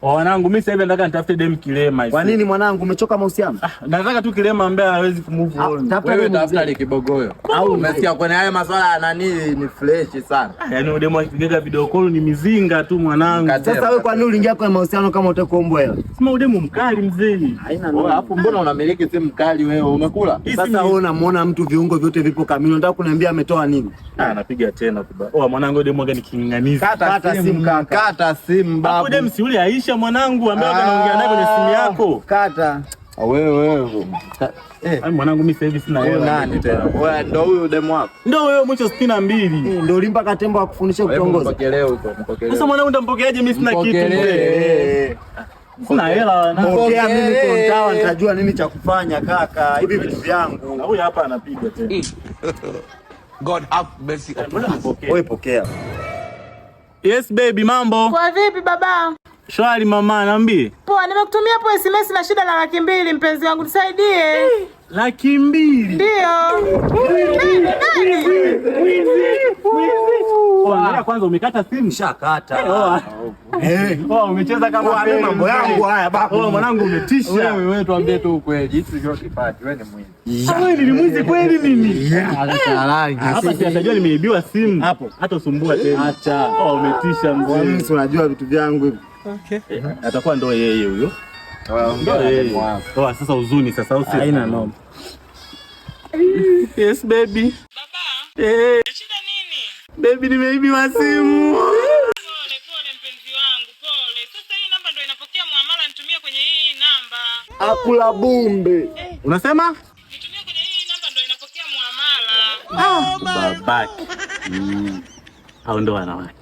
Wanangu mimi sasa hivi nataka nitafute dem kilema hivi. Kwa nini mwanangu umechoka mahusiano? Nataka tu kilema ambaye hawezi kumove on. Wewe tafuta ile kibogoyo. Au umesikia kwenye haya masuala ya nani ni fresh sana. Yaani demu akipiga video call ni mizinga tu mwanangu. Sasa wewe kwa nini uliingia kwenye mahusiano kama utaki kuombwa hela? Sema demu mkali mzee. Haina nini. Hapo mbona unamiliki simu kali wewe? Umekula? Sasa wewe unamuona mtu viungo vyote vipo kamili. Unataka kuniambia ametoa nini? Anapiga tena baba. Mwanangu demu gani king'anizi. Kata simu kaka. Kata simu babu. Hapo demu si yule Aisha mwanangu ambaye anaongea naye kwenye simu yako. Kata. Wewe. Mwanangu mimi sasa hivi sina hela. Nani tena? Wewe ndio huyu demu wako. Ndio wewe mwisho 62. Ndio ulimpa katembo akufundisha kutongoza. Mpokelee huko, mpokelee. Sasa mwanangu nitampokeaje mimi sina kitu mzee. Sina hela na. Pokea mimi kontawa nitajua nini cha kufanya kaka. Hivi vitu vyangu. Na huyu hapa anapiga tena. God have mercy upon us. Wewe pokea. Yes baby, mambo? Kwa vipi baba? Shwari mama, niambie. Poa, nimekutumia hapo SMS na shida na 200,000 mpenzi wangu, nisaidie. 200,000? Ndio. Angalia kwanza umekata simu? Shakata. Umecheza kama mimi mambo yangu haya baba. Mwanangu umetisha. Wewe tuambie tu ukweli. Hizi sio kipati, wewe ni mwizi. Wewe ni mwizi kweli mimi? Hapa si atajua nimeibiwa simu. Hapo. Hata usumbua tena. Acha. Umetisha mzee. Mimi unajua vitu vyangu hivi. Okay. Atakuwa ndo yeye huyo. Sasa huzuni sasa au sio? Haina noma. Yes baby. Baba. Shida nini? Baby nimeibiwa simu. Pole mpenzi wangu, pole. Sasa hii namba ndio inapokea muamala, nitumie kwenye hii namba. Akula bumbe. Unasema? Nitumie kwenye hii namba ndio inapokea muamala. Babaki. Hao ndo wanawake.